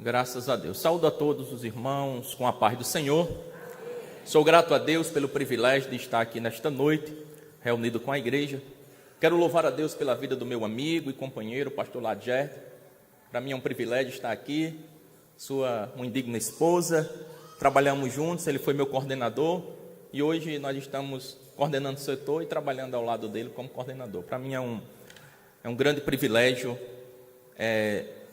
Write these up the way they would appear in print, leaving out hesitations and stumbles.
Graças a Deus. Saúdo a todos os irmãos com a paz do Senhor. Sou grato a Deus pelo privilégio de estar aqui nesta noite, reunido com a igreja. Quero louvar a Deus pela vida do meu amigo e companheiro, pastor Ladjer. Para mim é um privilégio estar aqui, sua uma indigna esposa. Trabalhamos juntos, ele foi meu coordenador e hoje nós estamos coordenando o setor e trabalhando ao lado dele como coordenador. Para mim é um grande privilégio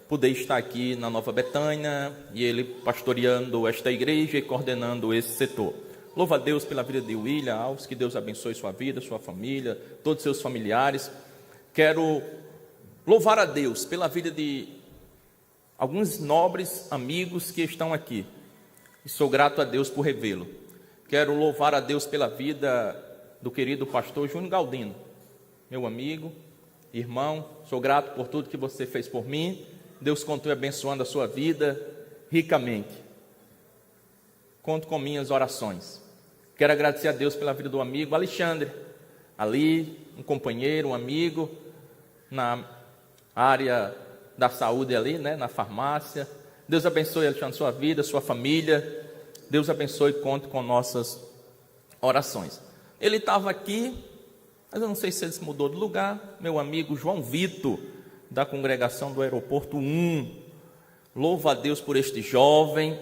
poder estar aqui na Nova Betânia e ele pastoreando esta igreja e coordenando esse setor. Louvo a Deus pela vida de William Alves, que Deus abençoe sua vida, sua família, todos os seus familiares. Quero louvar a Deus pela vida de alguns nobres amigos que estão aqui. E sou grato a Deus por revê-lo. Quero louvar a Deus pela vida do querido pastor Júnior Galdino, meu amigo, irmão. Sou grato por tudo que você fez por mim. Deus continue abençoando a sua vida ricamente. Conto com minhas orações. Quero agradecer a Deus pela vida do amigo Alexandre, ali, um companheiro, um amigo, na área da saúde ali, na farmácia. Deus abençoe, Alexandre, sua vida, sua família. Deus abençoe, conte com nossas orações. Ele estava aqui, mas eu não sei se ele se mudou de lugar. Meu amigo João Vitor, da congregação do Aeroporto 1. Louvo a Deus por este jovem,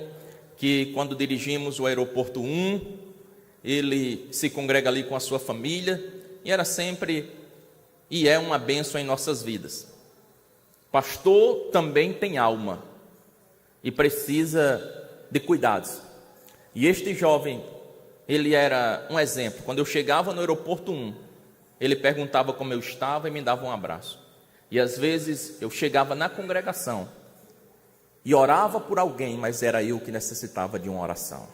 que quando dirigimos o Aeroporto 1, ele se congrega ali com a sua família, e era sempre, e é uma bênção em nossas vidas. Pastor também tem alma, e precisa de cuidados. E este jovem, ele era um exemplo. Quando eu chegava no Aeroporto 1, ele perguntava como eu estava e me dava um abraço. E às vezes eu chegava na congregação e orava por alguém, mas era eu que necessitava de uma oração.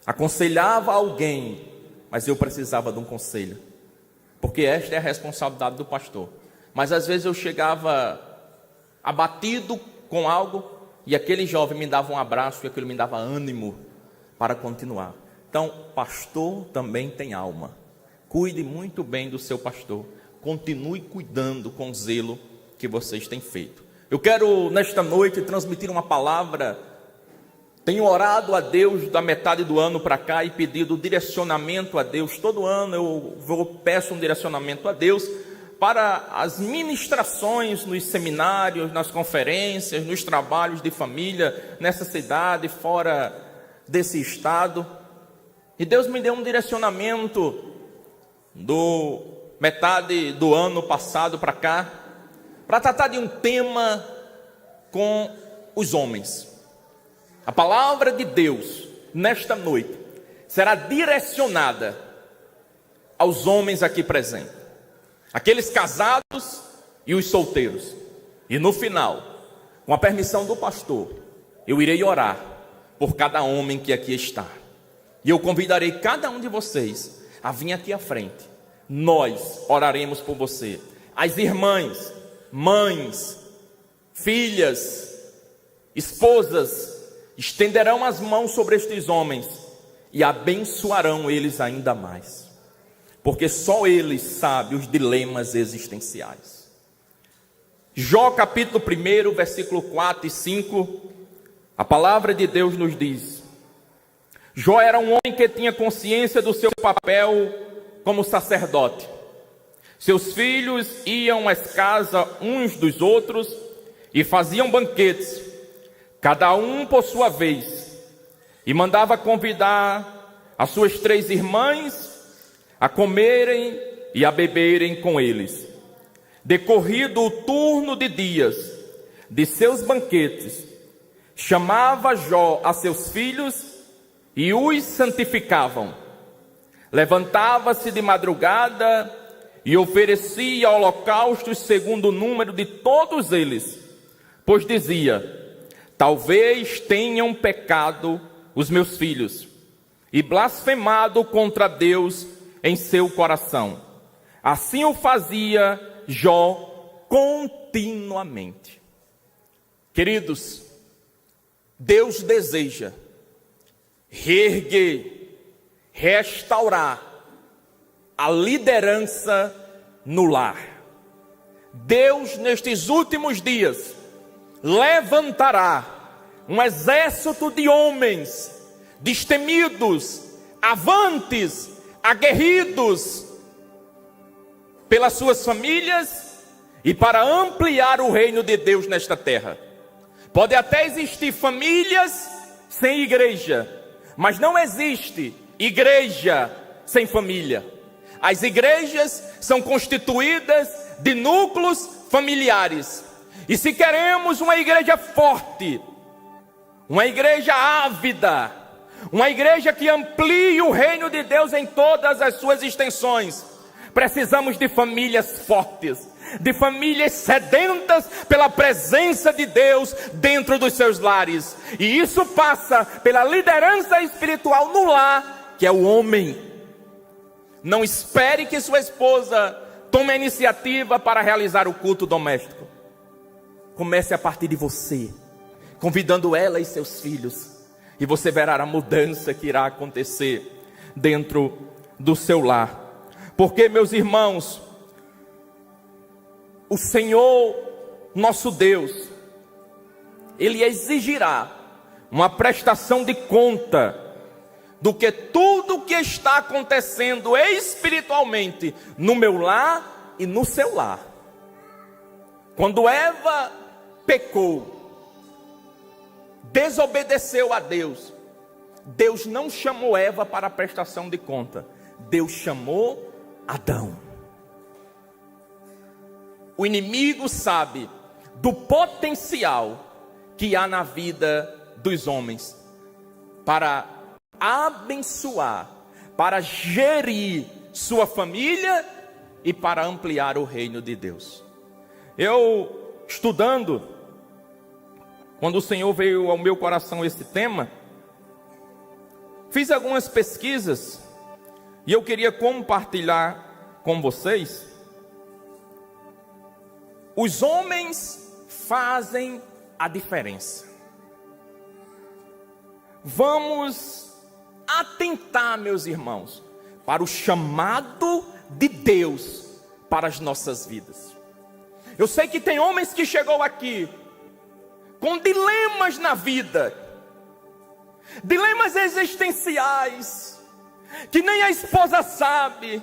Aconselhava alguém, mas eu precisava de um conselho, porque esta é a responsabilidade do pastor. Mas às vezes eu chegava abatido com algo e aquele jovem me dava um abraço e aquilo me dava ânimo para continuar. Então, pastor também tem alma. Cuide muito bem do seu pastor. Continue cuidando com zelo que vocês têm feito. Eu quero nesta noite transmitir uma palavra. Tenho orado a Deus da metade do ano para cá e pedido direcionamento a Deus. Todo ano eu peço um direcionamento a Deus para as ministrações nos seminários, nas conferências, nos trabalhos de família, nessa cidade, fora desse estado. E Deus me deu um direcionamento do metade do ano passado para cá, para tratar de um tema com os homens. A palavra de Deus, nesta noite, será direcionada aos homens aqui presentes, aqueles casados e os solteiros. E no final, com a permissão do pastor, eu irei orar por cada homem que aqui está. E eu convidarei cada um de vocês a vir aqui à frente. Nós oraremos por você. As irmãs, mães, filhas, esposas, estenderão as mãos sobre estes homens e abençoarão eles ainda mais, porque só eles sabem os dilemas existenciais. Jó capítulo 1, versículo 4 e 5, a palavra de Deus nos diz: Jó era um homem que tinha consciência do seu papel como sacerdote. Seus filhos iam às casas uns dos outros e faziam banquetes, cada um por sua vez, e mandava convidar as suas 3 irmãs a comerem e a beberem com eles. Decorrido o turno de dias de seus banquetes, chamava Jó a seus filhos e os santificavam. Levantava-se de madrugada e oferecia holocaustos segundo o número de todos eles, pois dizia: talvez tenham pecado os meus filhos e blasfemado contra Deus em seu coração. Assim o fazia Jó continuamente. Queridos, Deus deseja reerguer, restaurar a liderança no lar. Deus, nestes últimos dias, levantará um exército de homens destemidos, avantes, aguerridos pelas suas famílias e para ampliar o reino de Deus nesta terra. Pode até existir famílias sem igreja, mas não existe igreja sem família. As igrejas são constituídas de núcleos familiares. E se queremos uma igreja forte, uma igreja ávida, uma igreja que amplie o reino de Deus em todas as suas extensões, precisamos de famílias fortes, de famílias sedentas pela presença de Deus dentro dos seus lares. E isso passa pela liderança espiritual no lar, que é o homem. Não espere que sua esposa tome a iniciativa para realizar o culto doméstico. Comece a partir de você, convidando ela e seus filhos, e você verá a mudança que irá acontecer dentro do seu lar. Porque, meus irmãos, o Senhor, nosso Deus, Ele exigirá uma prestação de conta do que tudo que está acontecendo espiritualmente no meu lar e no seu lar. Quando Eva pecou, desobedeceu a Deus, Deus não chamou Eva para a prestação de conta, Deus chamou Adão. O inimigo sabe do potencial que há na vida dos homens para abençoar, para gerir sua família e para ampliar o reino de Deus. Eu, estudando, quando o Senhor veio ao meu coração esse tema, fiz algumas pesquisas e eu queria compartilhar com vocês. Os homens fazem a diferença. Vamos atentar, meus irmãos, para o chamado de Deus para as nossas vidas. Eu sei que tem homens que chegou aqui com dilemas na vida, dilemas existenciais, que nem a esposa sabe,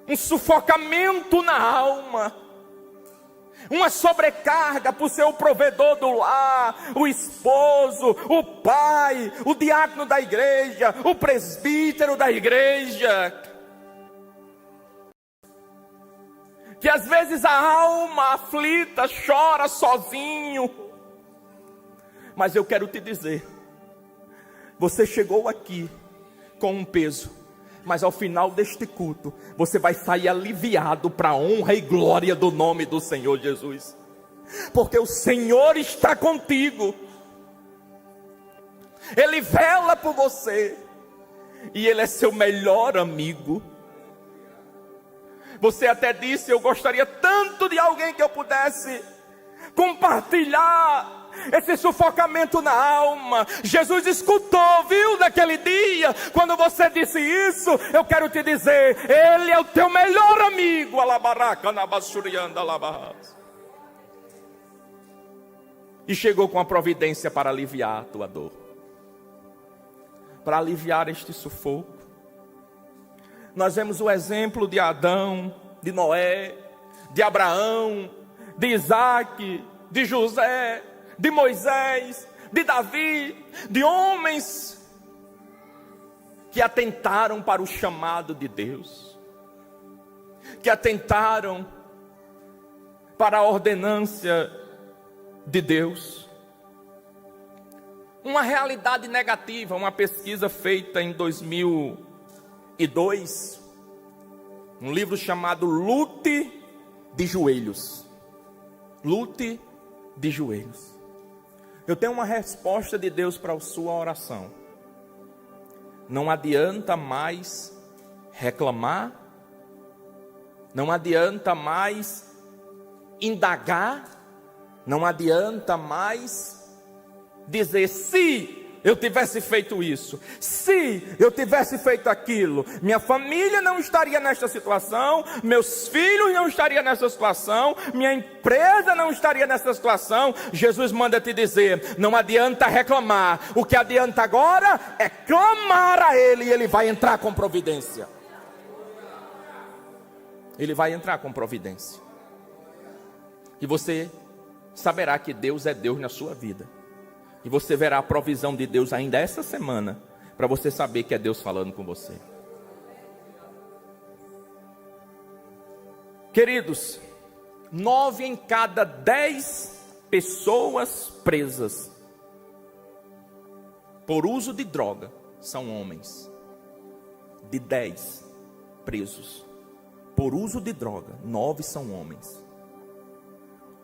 um sufocamento na alma, uma sobrecarga por ser o provedor do lar, o esposo, o pai, o diácono da igreja, o presbítero da igreja, que às vezes a alma aflita chora sozinho. Mas eu quero te dizer, você chegou aqui com um peso, mas ao final deste culto, você vai sair aliviado para a honra e glória do nome do Senhor Jesus. Porque o Senhor está contigo. Ele vela por você. E Ele é seu melhor amigo. Você até disse, eu gostaria tanto de alguém que eu pudesse compartilhar esse sufocamento na alma. Jesus escutou, viu, naquele dia, quando você disse isso. Eu quero te dizer, Ele é o teu melhor amigo. E chegou com a providência para aliviar a tua dor, para aliviar este sufoco. Nós vemos o exemplo de Adão, de Noé, de Abraão, de Isaac, de José, de Moisés, de Davi, de homens que atentaram para o chamado de Deus, que atentaram para a ordenância de Deus. Uma realidade negativa, uma pesquisa feita em 2002, um livro chamado Lute de Joelhos. Lute de joelhos. Eu tenho uma resposta de Deus para a sua oração. Não adianta mais reclamar, não adianta mais indagar, não adianta mais dizer, se eu tivesse feito isso, se eu tivesse feito aquilo, minha família não estaria nesta situação, meus filhos não estariam nessa situação, minha empresa não estaria nessa situação. Jesus manda te dizer: não adianta reclamar, o que adianta agora é clamar a Ele, e Ele vai entrar com providência. Ele vai entrar com providência. E você saberá que Deus é Deus na sua vida. E você verá a provisão de Deus ainda essa semana, para você saber que é Deus falando com você. Queridos, 9 em cada 10 pessoas presas por uso de droga são homens. De 10 presos por uso de droga, 9 são homens.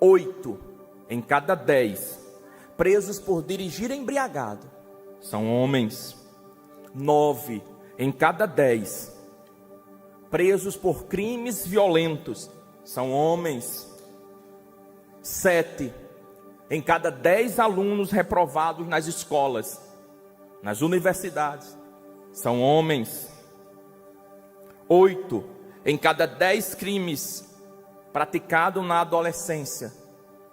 8 em cada 10 presos por dirigir embriagado são homens. 9 em cada 10 presos por crimes violentos são homens. 7 em cada 10 alunos reprovados nas escolas, nas universidades, são homens. 8 em cada 10 crimes praticados na adolescência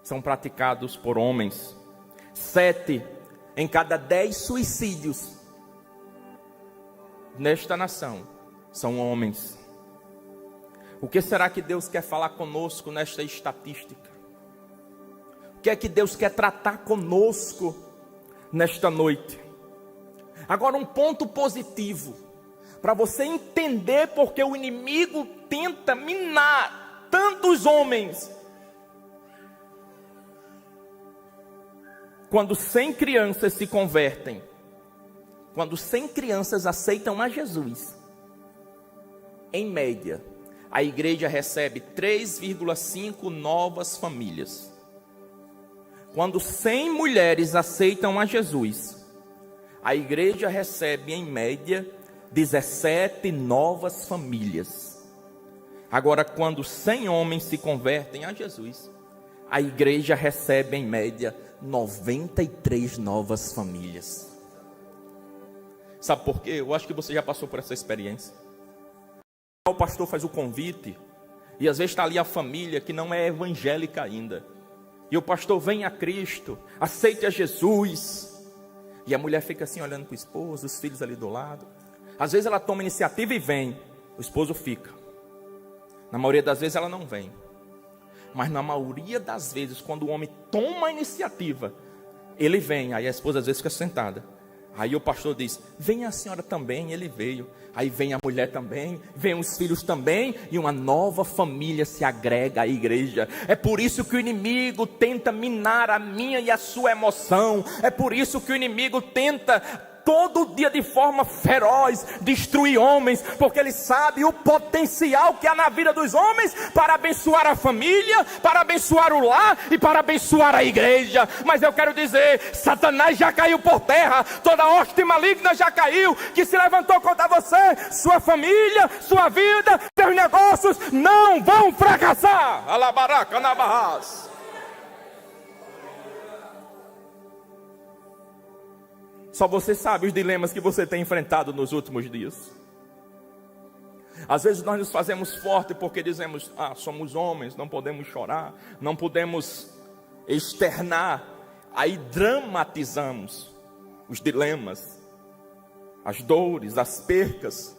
são praticados por homens. 7 em cada 10 suicídios nesta nação são homens. O que será que Deus quer falar conosco nesta estatística? O que é que Deus quer tratar conosco nesta noite? Agora, um ponto positivo, para você entender porque o inimigo tenta minar tantos homens. Quando 100 crianças se convertem, quando 100 crianças aceitam a Jesus, em média, a igreja recebe 3,5 novas famílias. Quando 100 mulheres aceitam a Jesus, a igreja recebe em média 17 novas famílias. Agora, quando 100 homens se convertem a Jesus, a igreja recebe em média 93 novas famílias. Sabe por quê? Eu acho que você já passou por essa experiência. O pastor faz o convite, e às vezes está ali a família que não é evangélica ainda, e o pastor vem a Cristo, aceite a Jesus, e a mulher fica assim olhando para o esposo, os filhos ali do lado. Às vezes ela toma iniciativa e vem, o esposo fica. Na maioria das vezes ela não vem, mas na maioria das vezes, quando o homem toma a iniciativa, ele vem. Aí a esposa às vezes fica sentada, aí o pastor diz: vem a senhora também. Ele veio. Aí vem a mulher também, vem os filhos também, e uma nova família se agrega à igreja. É por isso que o inimigo tenta minar a minha e a sua emoção. É por isso que o inimigo tenta todo dia de forma feroz destruir homens, porque ele sabe o potencial que há na vida dos homens para abençoar a família, para abençoar o lar e para abençoar a igreja. Mas eu quero dizer, Satanás já caiu por terra, toda hoste maligna já caiu, que se levantou contra você, sua família, sua vida, seus negócios não vão fracassar. Alabaraca na barras. Só você sabe os dilemas que você tem enfrentado nos últimos dias. Às vezes nós nos fazemos fortes porque dizemos: somos homens, não podemos chorar, não podemos externar. Aí dramatizamos os dilemas, as dores, as percas.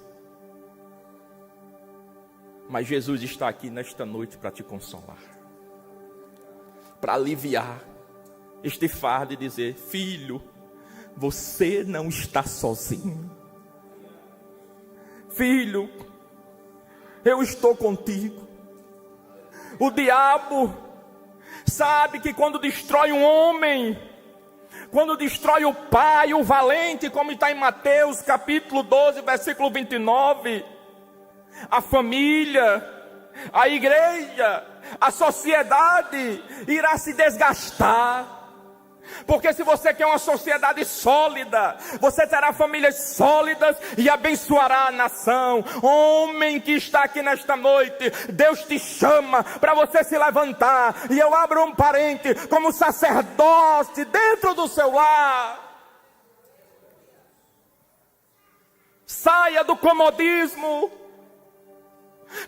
Mas Jesus está aqui nesta noite para te consolar, para aliviar este fardo e dizer: filho, você não está sozinho. Filho, eu estou contigo. O diabo sabe que quando destrói um homem, quando destrói o pai, o valente, como está em Mateus capítulo 12, versículo 29, a família, a igreja, a sociedade irá se desgastar. Porque se você quer uma sociedade sólida, você terá famílias sólidas e abençoará a nação. Homem que está aqui nesta noite, Deus te chama para você se levantar. E eu abro um parente, como sacerdote dentro do seu lar. Saia do comodismo.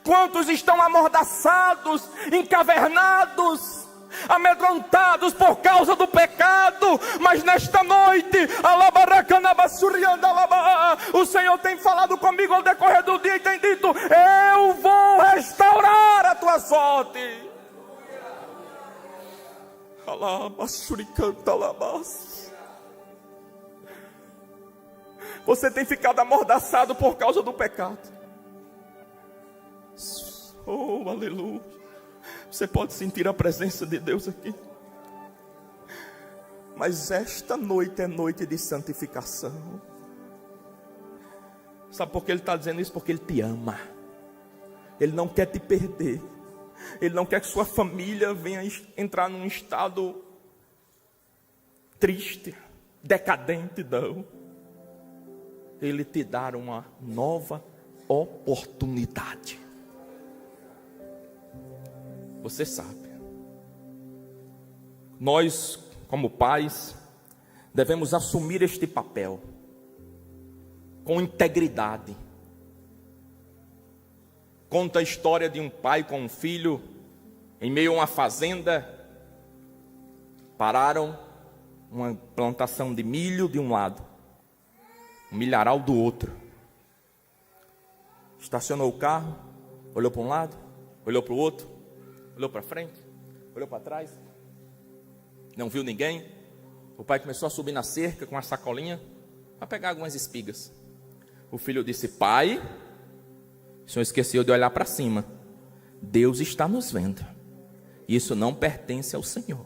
Quantos estão amordaçados, encavernados, amedrontados por causa do pecado, mas nesta noite, o Senhor tem falado comigo ao decorrer do dia e tem dito: eu vou restaurar a tua sorte. Você tem ficado amordaçado por causa do pecado. Oh, aleluia. Você pode sentir a presença de Deus aqui. Mas esta noite é noite de santificação. Sabe por que Ele está dizendo isso? Porque Ele te ama. Ele não quer te perder. Ele não quer que sua família venha entrar num estado triste, decadente, não. Ele te dá uma nova oportunidade. Você sabe, nós como pais devemos assumir este papel com integridade. Conta a história de um pai com um filho em meio a uma fazenda. Pararam uma plantação de milho de um lado, um milharal do outro. Estacionou o carro, olhou para um lado, olhou para o outro, olhou para frente, olhou para trás, não viu ninguém. O pai começou a subir na cerca com uma sacolinha para pegar algumas espigas. O filho disse: pai, o senhor esqueceu de olhar para cima. Deus está nos vendo. Isso não pertence ao Senhor.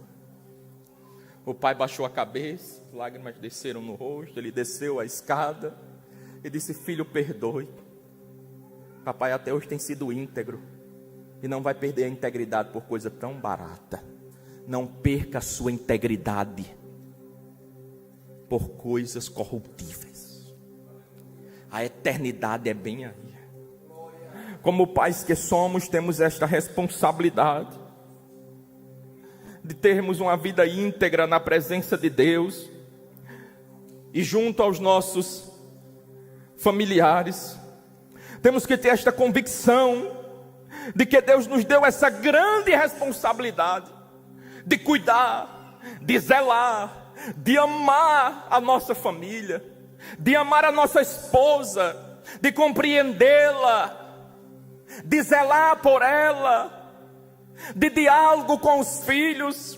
O pai baixou a cabeça, lágrimas desceram no rosto. Ele desceu a escada e disse: filho, perdoe. Papai até hoje tem sido íntegro e não vai perder a integridade por coisa tão barata. Não perca a sua integridade por coisas corruptíveis. A eternidade é bem aí. Como pais que somos, temos esta responsabilidade de termos uma vida íntegra na presença de Deus e junto aos nossos familiares. Temos que ter esta convicção de que Deus nos deu essa grande responsabilidade de cuidar, de zelar, de amar a nossa família, de amar a nossa esposa, de compreendê-la, de zelar por ela, de diálogo com os filhos.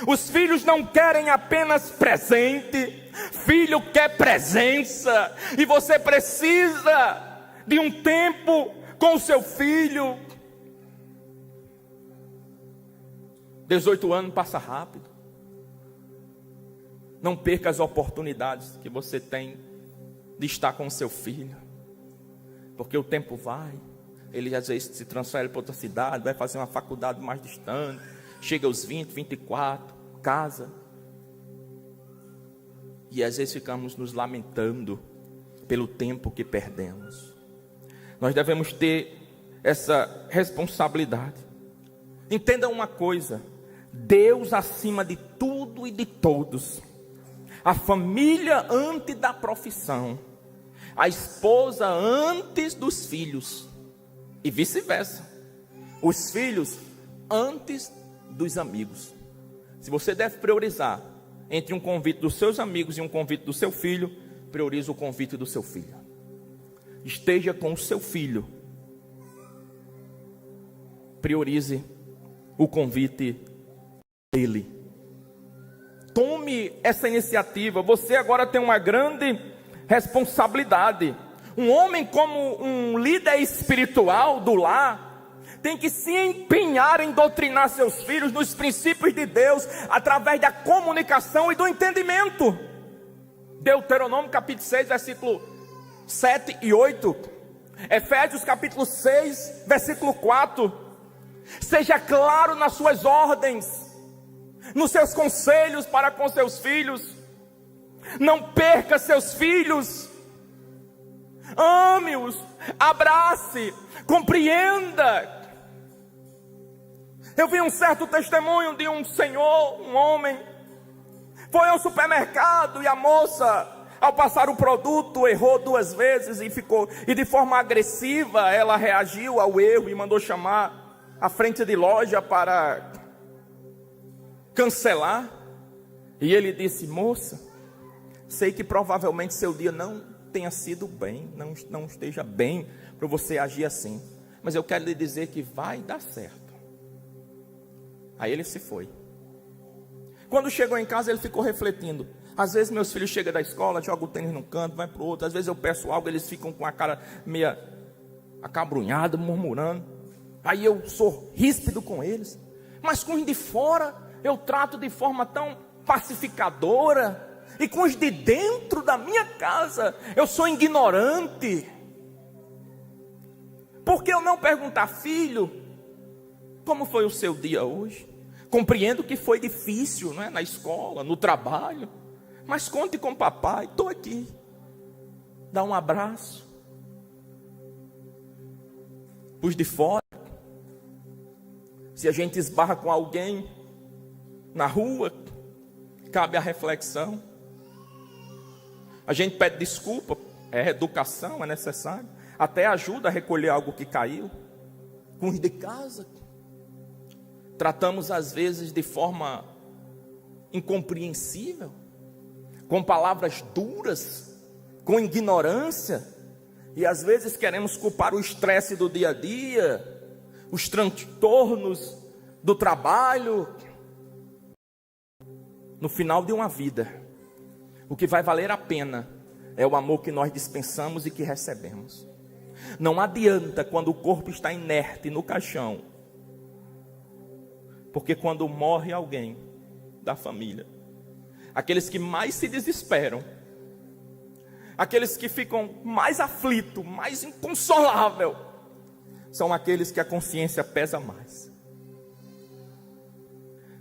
Os filhos não querem apenas presente, filho quer presença, e você precisa de um tempo com o seu filho. 18 anos passa rápido. Não perca as oportunidades que você tem de estar com o seu filho, porque o tempo vai. Ele às vezes se transfere para outra cidade, vai fazer uma faculdade mais distante, chega aos 20, 24, casa. E às vezes ficamos nos lamentando pelo tempo que perdemos. Nós devemos ter essa responsabilidade. Entenda uma coisa: Deus acima de tudo e de todos, a família antes da profissão, a esposa antes dos filhos, e vice-versa, os filhos antes dos amigos. Se você deve priorizar entre um convite dos seus amigos e um convite do seu filho, priorize o convite do seu filho. Esteja com o seu filho, priorize o convite dele. Tome essa iniciativa. Você agora tem uma grande responsabilidade. Um homem, como um líder espiritual do lar, tem que se empenhar em doutrinar seus filhos nos princípios de Deus, através da comunicação e do entendimento. Deuteronômio capítulo 6, versículo 7 e 8. Efésios capítulo 6, versículo 4. Seja claro nas suas ordens, nos seus conselhos para com seus filhos. Não perca seus filhos. Ame-os, abrace, compreenda. Eu vi um certo testemunho de um senhor, um homem, foi ao supermercado e a moça Ao passar o produto, errou 2 vezes e de forma agressiva ela reagiu ao erro e mandou chamar a frente de loja para cancelar. E ele disse: moça, sei que provavelmente seu dia não tenha sido bem, não esteja bem para você agir assim, mas eu quero lhe dizer que vai dar certo. Aí ele se foi. Quando chegou em casa, ele ficou refletindo. Às vezes meus filhos chegam da escola, jogam o tênis num canto, vai para o outro. Às vezes eu peço algo, eles ficam com a cara meia acabrunhada, murmurando. Aí eu sou ríspido com eles. Mas com os de fora, eu trato de forma tão pacificadora. E com os de dentro da minha casa, eu sou ignorante. Por que eu não perguntar: filho, como foi o seu dia hoje? Compreendo que foi difícil, não é? Na escola, no trabalho. Mas conte com papai, estou aqui. Dá um abraço. Os de fora, se a gente esbarra com alguém na rua, cabe a reflexão. A gente pede desculpa, é educação, é necessário. Até ajuda a recolher algo que caiu. Com os de casa, tratamos às vezes de forma incompreensível, com palavras duras, com ignorância, e às vezes queremos culpar o estresse do dia a dia, os transtornos do trabalho. No final de uma vida, o que vai valer a pena é o amor que nós dispensamos e que recebemos. Não adianta quando o corpo está inerte no caixão, porque quando morre alguém da família, aqueles que mais se desesperam, aqueles que ficam mais aflitos, mais inconsolável, são aqueles que a consciência pesa mais.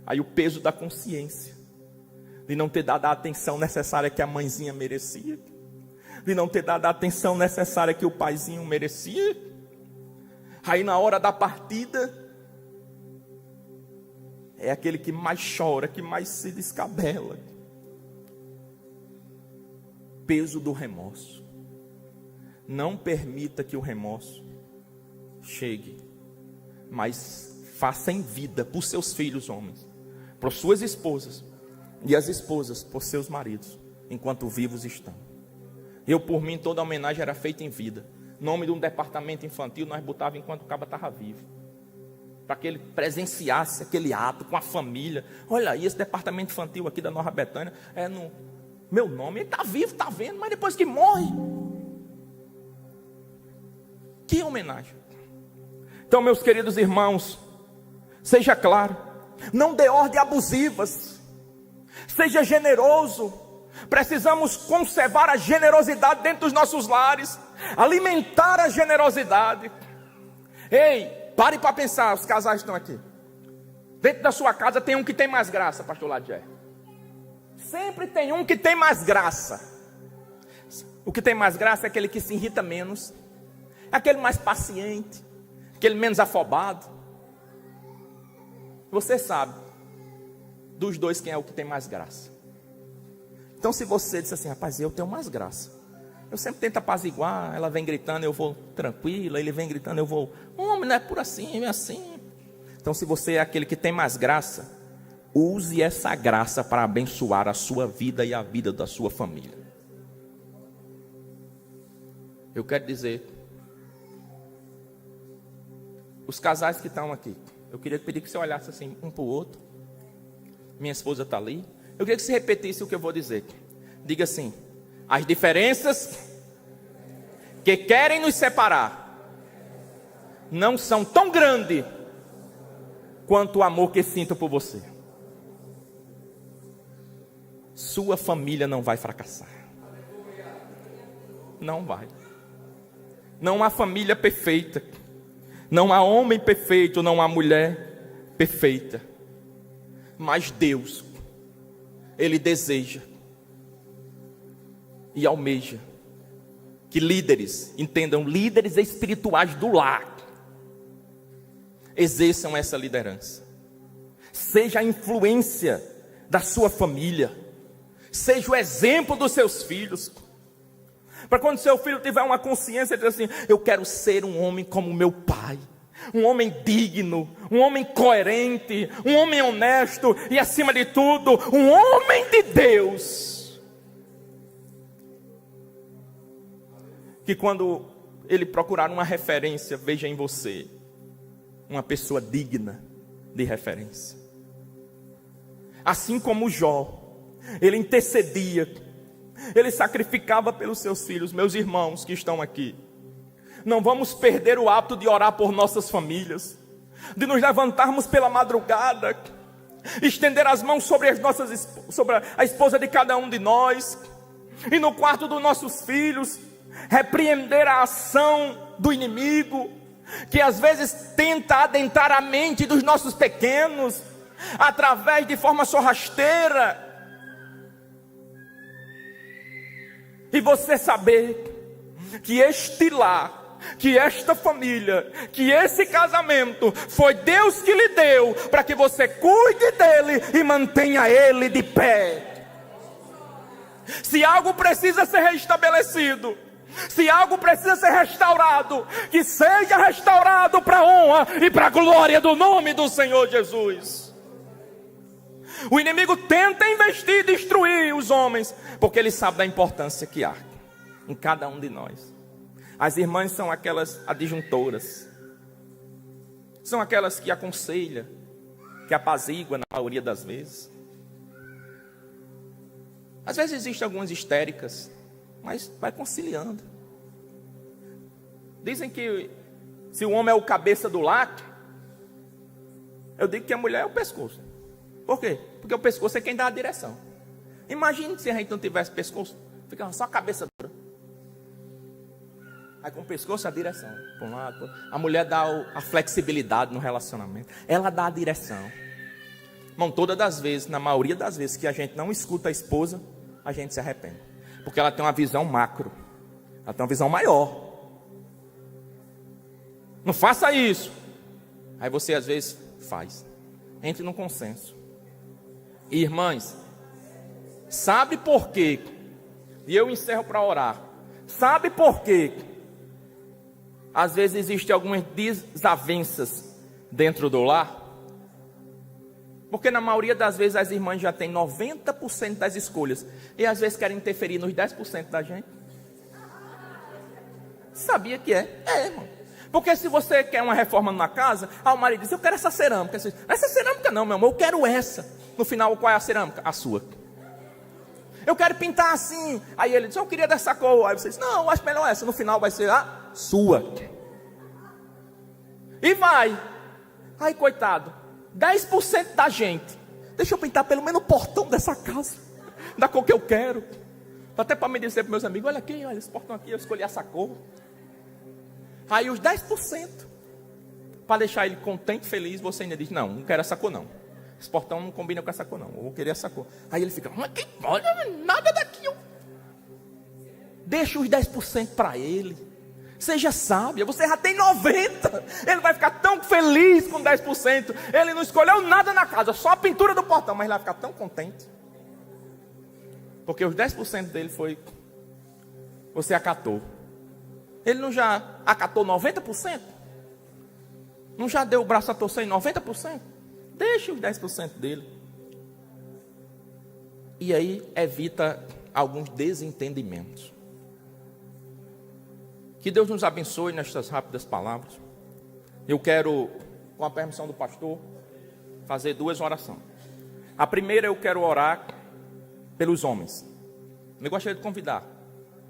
Aí o peso da consciência, de não ter dado a atenção necessária que a mãezinha merecia, de não ter dado a atenção necessária que o paizinho merecia. Aí na hora da partida, é aquele que mais chora, que mais se descabela. Peso do remorso. Não permita que o remorso chegue, mas faça em vida por seus filhos homens, por suas esposas, e as esposas por seus maridos, enquanto vivos estão. Eu, por mim, toda a homenagem era feita em vida. Nome de um departamento infantil nós botava enquanto o cabo estava vivo, para que ele presenciasse aquele ato com a família. Olha aí, esse departamento infantil aqui da Nova Betânia é no meu nome. Ele está vivo, está vendo, mas depois que morre, que homenagem. Então, meus queridos irmãos, seja claro, não dê ordem abusivas, seja generoso. Precisamos conservar a generosidade dentro dos nossos lares, alimentar a generosidade. Ei, pare para pensar, os casais estão aqui. Dentro da sua casa tem um que tem mais graça, pastor Ladier. Sempre tem um que tem mais graça. O que tem mais graça é aquele que se irrita menos, é aquele mais paciente, aquele menos afobado. Você sabe, dos dois, quem é o que tem mais graça. Então, se você disser assim: rapaz, eu tenho mais graça, eu sempre tento apaziguar, ela vem gritando, eu vou tranquila, ele vem gritando, eu vou, homem, não é por assim, é assim. Então, se você é aquele que tem mais graça, use essa graça para abençoar a sua vida e a vida da sua família. Eu quero dizer, os casais que estão aqui, eu queria pedir que você olhasse assim, um para o outro. Minha esposa está ali. Eu queria que você repetisse o que eu vou dizer. Diga assim: as diferenças que querem nos separar não são tão grandes quanto o amor que sinto por você. Sua família não vai fracassar. Não vai. Não há família perfeita, não há homem perfeito, não há mulher perfeita. Mas Deus, Ele deseja e almeja que líderes, entendam, líderes espirituais do lar, exerçam essa liderança. Seja a influência da sua família, Seja o exemplo dos seus filhos. Para quando seu filho tiver uma consciência, dizer assim: eu quero ser um homem como meu pai. Um homem digno, um homem coerente, um homem honesto e, acima de tudo, um homem de Deus. Que quando ele procurar uma referência, veja em você uma pessoa digna de referência. Assim como Jó, ele intercedia, ele sacrificava pelos seus filhos. Meus irmãos que estão aqui, não vamos perder o hábito de orar por nossas famílias, de nos levantarmos pela madrugada, estender as mãos sobre a esposa de cada um de nós, e no quarto dos nossos filhos, repreender a ação do inimigo, que às vezes tenta adentrar a mente dos nossos pequenos, através de forma sorrateira. E você saber que este lar, que esta família, que esse casamento foi Deus que lhe deu, para que você cuide dele e mantenha ele de pé. Se algo precisa ser restabelecido, se algo precisa ser restaurado, que seja restaurado para a honra e para a glória do nome do Senhor Jesus. O inimigo tenta investir e destruir os homens, porque ele sabe da importância que há em cada um de nós. As irmãs são aquelas adjuntoras, são aquelas que aconselham, que apaziguam na maioria das vezes. Às vezes existem algumas histéricas, mas vai conciliando. Dizem que se o homem é o cabeça do lar, eu digo que a mulher é o pescoço. Por quê? Porque o pescoço é quem dá a direção. Imagine se a gente não tivesse pescoço, ficava só a cabeça dura. Aí com o pescoço a direção, por um lado, a mulher dá a flexibilidade no relacionamento, ela dá a direção. Irmão, todas as vezes, na maioria das vezes que a gente não escuta a esposa, a gente se arrepende, porque ela tem uma visão macro, ela tem uma visão maior. Não faça isso. Aí você às vezes faz. Entre no consenso. Irmãs, sabe por quê? E eu encerro para orar. Sabe por quê? Às vezes existem algumas desavenças dentro do lar. Porque na maioria das vezes as irmãs já têm 90% das escolhas. E às vezes querem interferir nos 10% da gente. Sabia que é? É, irmão. Porque se você quer uma reforma na casa, o marido diz: eu quero essa cerâmica. Você diz: essa cerâmica não, meu amor, eu quero essa. No final, qual é a cerâmica? A sua. Eu quero pintar assim. Aí ele diz: eu queria dessa cor. Aí você diz: não, eu acho melhor essa. No final vai ser a sua. E vai. Aí, coitado, 10% da gente: deixa eu pintar pelo menos o portão dessa casa, da cor que eu quero. Até para me dizer para meus amigos: olha aqui, olha esse portão aqui, eu escolhi essa cor. Aí os 10%, para deixar ele contente, feliz, você ainda diz: não quero essa cor não. Esse portão não combina com essa cor não, eu vou querer essa cor. Aí ele fica: mas que olha, nada daqui. Deixa os 10% para ele. Seja sábia, você já tem 90%. Ele vai ficar tão feliz com 10%. Ele não escolheu nada na casa, só a pintura do portão, mas ele vai ficar tão contente. Porque os 10% dele foi, você acatou. Ele não já acatou 90%? Não já deu o braço a torcer em 90%? Deixa os 10% dele. E aí evita alguns desentendimentos. Que Deus nos abençoe nestas rápidas palavras. Eu quero, com a permissão do pastor, fazer 2 orações. A primeira, eu quero orar pelos homens. Eu gostaria de convidar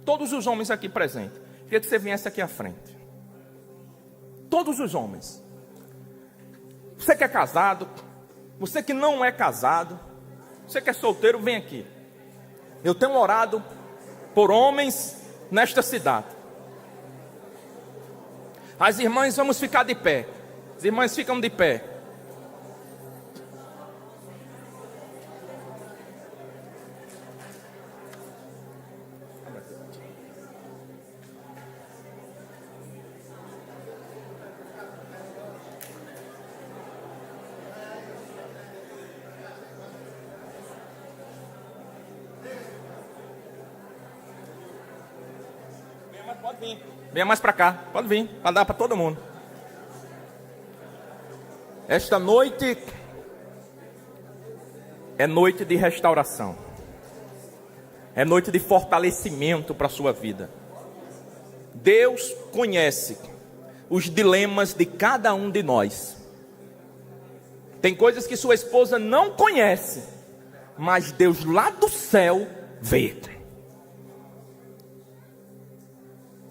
todos os homens aqui presentes. Queria que você viesse aqui à frente. Todos os homens. Você que é casado, você que não é casado, você que é solteiro, vem aqui. Eu tenho orado por homens nesta cidade. As irmãs, vamos ficar de pé. As irmãs ficam de pé. Pode vir. Venha mais para cá. Pode vir. Para dar para todo mundo. Esta noite é noite de restauração. É noite de fortalecimento para a sua vida. Deus conhece os dilemas de cada um de nós. Tem coisas que sua esposa não conhece, mas Deus lá do céu vê.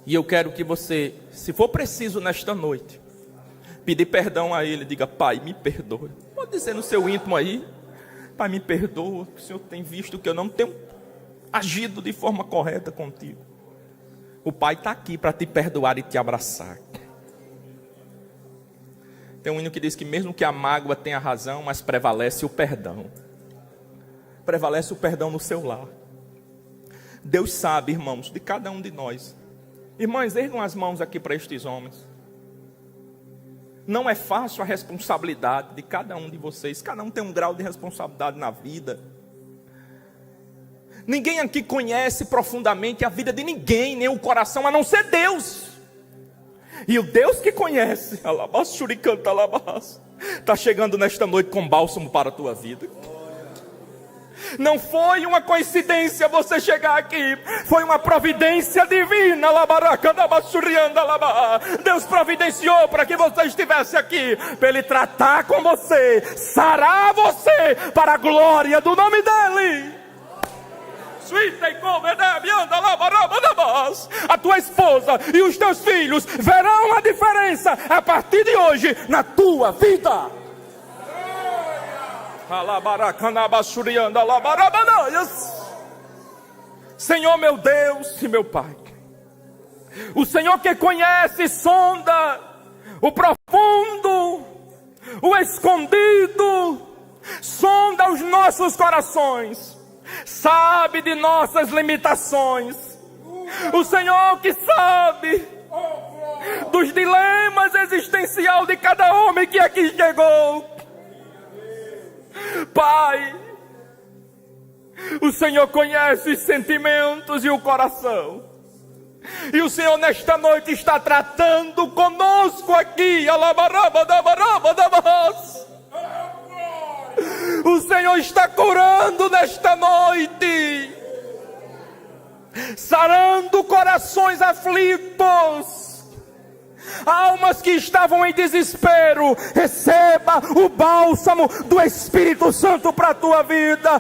E eu quero que você, se for preciso nesta noite, pedir perdão a Ele, diga: Pai, me perdoe. Pode dizer no seu íntimo aí: Pai, me perdoa, o Senhor tem visto que eu não tenho agido de forma correta contigo. O Pai está aqui para te perdoar e te abraçar. Tem um hino que diz que mesmo que a mágoa tenha razão, mas prevalece o perdão. Prevalece o perdão no seu lar. Deus sabe, irmãos, de cada um de nós. Irmãs, ergam as mãos aqui para estes homens. Não é fácil a responsabilidade de cada um de vocês. Cada um tem um grau de responsabilidade na vida. Ninguém aqui conhece profundamente a vida de ninguém, nem o coração, a não ser Deus. E o Deus que conhece, está chegando nesta noite com bálsamo para a tua vida. Não foi uma coincidência você chegar aqui, foi uma providência divina. Deus providenciou para que você estivesse aqui, para Ele tratar com você, sarar você, para a glória do nome dEle. A tua esposa e os teus filhos verão a diferença a partir de hoje na tua vida. Senhor meu Deus e meu Pai, o Senhor que conhece e sonda o profundo, o escondido, sonda os nossos corações, sabe de nossas limitações. O Senhor que sabe dos dilemas existenciais de cada homem que aqui chegou. Pai, o Senhor conhece os sentimentos e o coração. E o Senhor nesta noite está tratando conosco aqui. O Senhor está curando nesta noite, sarando corações aflitos, almas que estavam em desespero. Receba o bálsamo do Espírito Santo para a tua vida.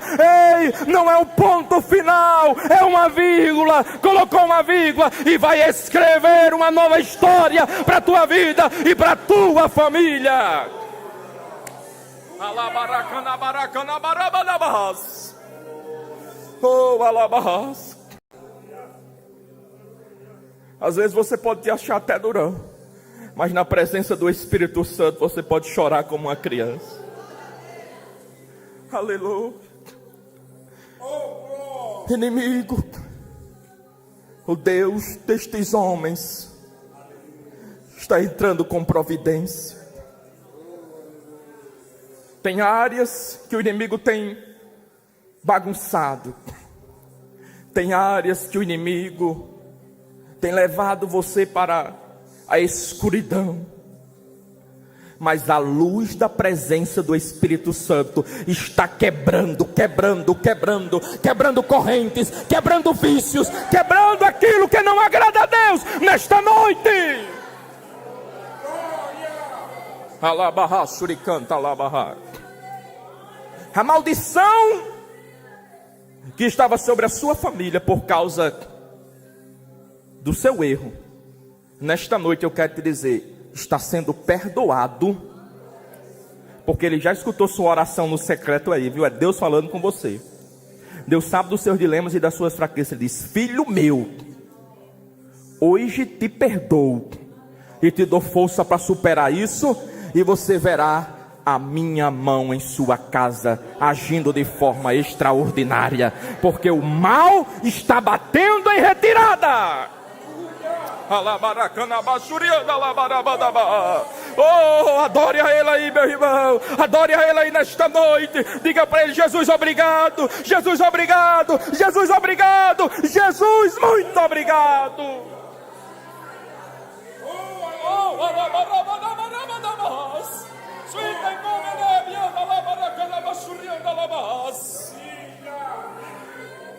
Ei, não é o ponto final, é uma vírgula. Colocou uma vírgula e vai escrever uma nova história para a tua vida e para a tua família. Oh, alabás. Às vezes você pode te achar até durão, mas na presença do Espírito Santo você pode chorar como uma criança. Aleluia. Inimigo, o Deus destes homens está entrando com providência. Tem áreas que o inimigo tem bagunçado. Tem áreas que o inimigo tem levado você para a escuridão. Mas a luz da presença do Espírito Santo está quebrando correntes, quebrando vícios, quebrando aquilo que não agrada a Deus nesta noite. Alabarra, suricanta, alabarra. A maldição que estava sobre a sua família por causa do seu erro, nesta noite eu quero te dizer, está sendo perdoado, porque Ele já escutou sua oração no secreto aí, viu? É Deus falando com você. Deus sabe dos seus dilemas e das suas fraquezas. Ele diz: filho meu, hoje te perdoo e te dou força para superar isso, e você verá a minha mão em sua casa, agindo de forma extraordinária, porque o mal está batendo em retirada. Oh, adore a Ele aí, meu irmão. Adore a Ele aí nesta noite. Diga para Ele: Jesus, obrigado. Jesus, obrigado. Jesus, obrigado. Jesus, muito obrigado.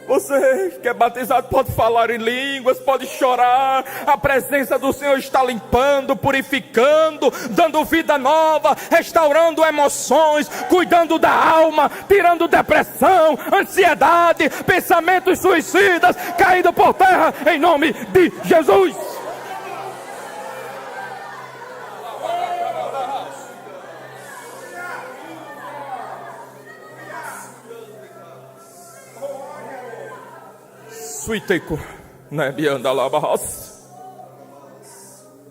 Você que é batizado pode falar em línguas, pode chorar. A presença do Senhor está limpando, purificando, dando vida nova, restaurando emoções, cuidando da alma, tirando depressão, ansiedade, pensamentos suicidas, caindo por terra em nome de Jesus.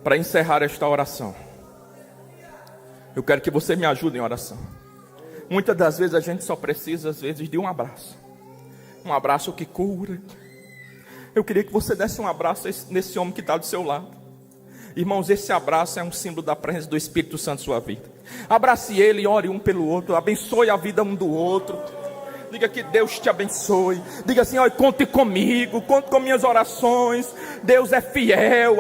Para encerrar esta oração, eu quero que você me ajude em oração. Muitas das vezes a gente só precisa, às vezes, de um abraço que cura. Eu queria que você desse um abraço nesse homem que está do seu lado. Irmãos, esse abraço é um símbolo da presença do Espírito Santo em sua vida. Abrace ele e ore um pelo outro, abençoe a vida um do outro. Diga que Deus te abençoe. Diga assim: olha, conte comigo, conte com minhas orações. Deus é fiel.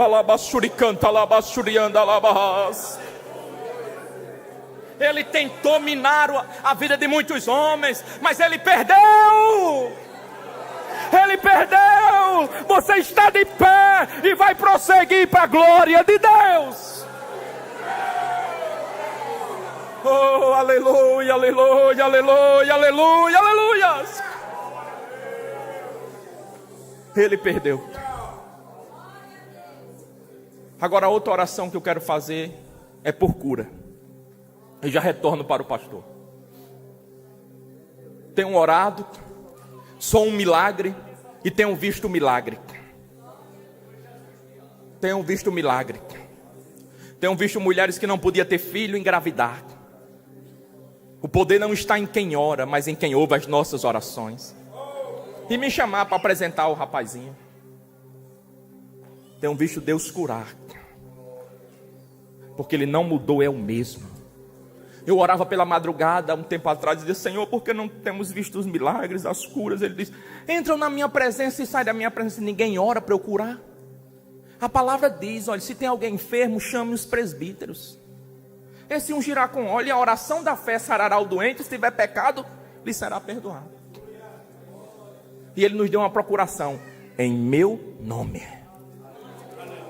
Ele tentou minar a vida de muitos homens, mas ele perdeu. Ele perdeu. Você está de pé e vai prosseguir para a glória de Deus. Oh, aleluia, aleluia, aleluia, aleluia, aleluia. Ele perdeu. Agora a outra oração que eu quero fazer é por cura. Eu já retorno para o pastor. Tenho orado, sou um milagre e tenho visto milagre. Tenho visto milagre. Tenho visto mulheres que não podiam ter filho engravidar. O poder não está em quem ora, mas em quem ouve as nossas orações. E me chamar para apresentar o rapazinho. Tenho visto Deus curar. Porque Ele não mudou, é o mesmo. Eu orava pela madrugada, um tempo atrás, e dizia: Senhor, por que não temos visto os milagres, as curas? Ele diz: entram na minha presença e saem da minha presença. Ninguém ora para eu curar. A palavra diz: olha, se tem alguém enfermo, chame os presbíteros. Esse ungirá com óleo, e a oração da fé sarará o doente. Se tiver pecado, lhe será perdoado. E Ele nos deu uma procuração: em meu nome.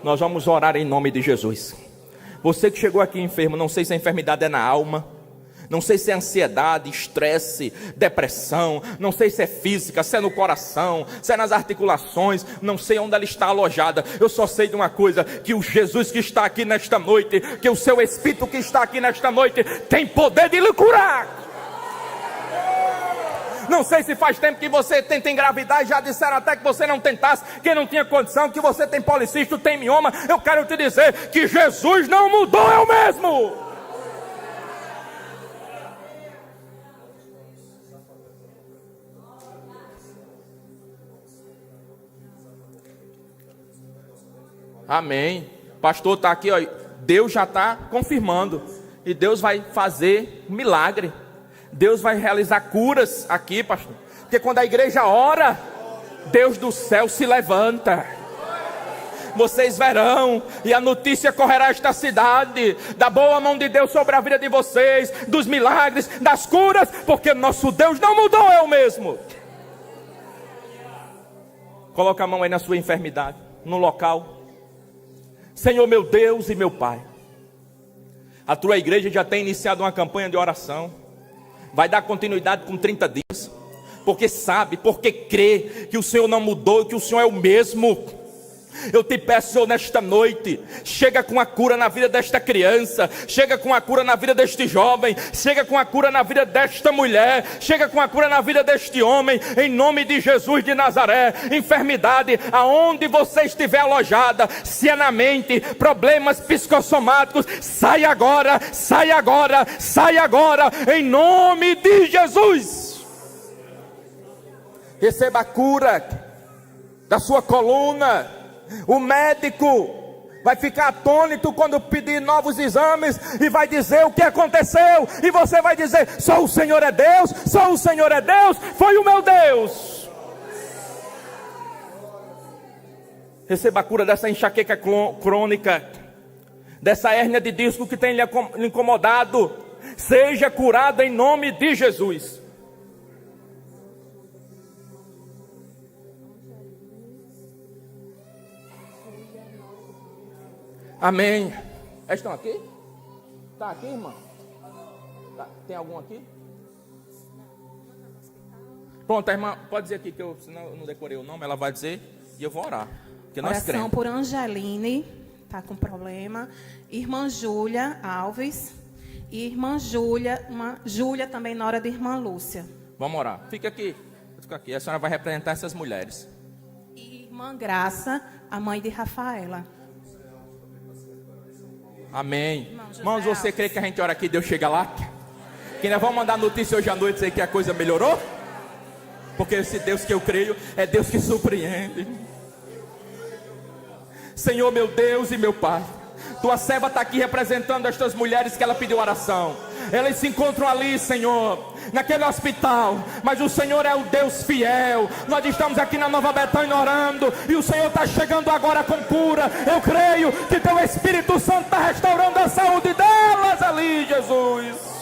Nós vamos orar em nome de Jesus. Você que chegou aqui enfermo, não sei se a enfermidade é na alma, não sei se é ansiedade, estresse, depressão, não sei se é física, se é no coração, se é nas articulações, não sei onde ela está alojada. Eu só sei de uma coisa: que o Jesus que está aqui nesta noite, que o seu Espírito que está aqui nesta noite tem poder de lhe curar. Não sei se faz tempo que você tenta engravidar e já disseram até que você não tentasse, que não tinha condição, que você tem policisto, tem mioma. Eu quero te dizer que Jesus não mudou, é o mesmo. Amém. Pastor está aqui, ó. Deus já está confirmando. E Deus vai fazer milagre. Deus vai realizar curas aqui, pastor. Porque quando a igreja ora, Deus do céu se levanta. Vocês verão, e a notícia correrá esta cidade, da boa mão de Deus sobre a vida de vocês, dos milagres, das curas, porque nosso Deus não mudou, é o mesmo. Coloca a mão aí na sua enfermidade, no local. Senhor, meu Deus e meu Pai, a tua igreja já tem iniciado uma campanha de oração. Vai dar continuidade com 30 dias. Porque sabe, porque crê que o Senhor não mudou, que o Senhor é o mesmo. Eu te peço, Senhor, nesta noite, chega com a cura na vida desta criança, chega com a cura na vida deste jovem, chega com a cura na vida desta mulher, chega com a cura na vida deste homem, em nome de Jesus de Nazaré. Enfermidade, aonde você estiver alojada, se é na mente, problemas psicossomáticos, sai agora, sai agora, sai agora, em nome de Jesus. Receba a cura da sua coluna. O médico vai ficar atônito quando pedir novos exames e vai dizer o que aconteceu, e você vai dizer: só o Senhor é Deus, só o Senhor é Deus, foi o meu Deus. Receba a cura dessa enxaqueca crônica, dessa hérnia de disco que tem lhe incomodado, seja curada em nome de Jesus. Amém. Estão aqui? Está aqui, irmão? Tá. Tem algum aqui? Pronto, a irmã pode dizer aqui, que eu, senão eu não decorei o nome, ela vai dizer e eu vou orar. Porque nós Oração cremos. por Angeline, está com problema. Irmã Júlia Alves. E irmã Júlia também na hora da irmã Lúcia. Vamos orar. Fica aqui. A senhora vai representar essas mulheres. E irmã Graça, a mãe de Rafaela. Amém. Irmãos, você crê que a gente ora aqui e Deus chega lá? Que nós vamos mandar notícia hoje à noite dizer que a coisa melhorou? Porque esse Deus que eu creio é Deus que surpreende. Senhor, meu Deus e meu Pai, tua serva está aqui representando estas mulheres que ela pediu oração. Elas se encontram ali, Senhor, naquele hospital, mas o Senhor é o Deus fiel. Nós estamos aqui na Nova Betânia orando, e o Senhor está chegando agora com cura. Eu creio que teu Espírito Santo está restaurando a saúde delas ali, Jesus.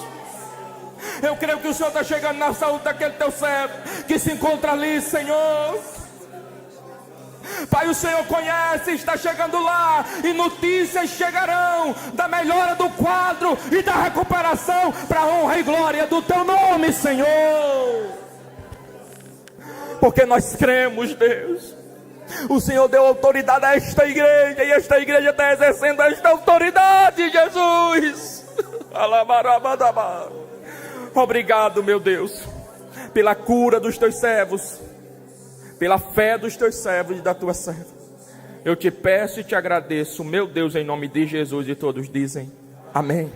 Eu creio que o Senhor está chegando na saúde daquele teu servo que se encontra ali, Senhor. Pai, o Senhor conhece, está chegando lá, e notícias chegarão da melhora do quadro e da recuperação, para a honra e glória do teu nome, Senhor. Porque nós cremos, Deus. O Senhor deu autoridade a esta igreja, e esta igreja está exercendo esta autoridade, Jesus. Obrigado, meu Deus, pela cura dos teus servos, pela fé dos teus servos e da tua serva. Eu te peço e te agradeço, meu Deus, em nome de Jesus, e todos dizem amém.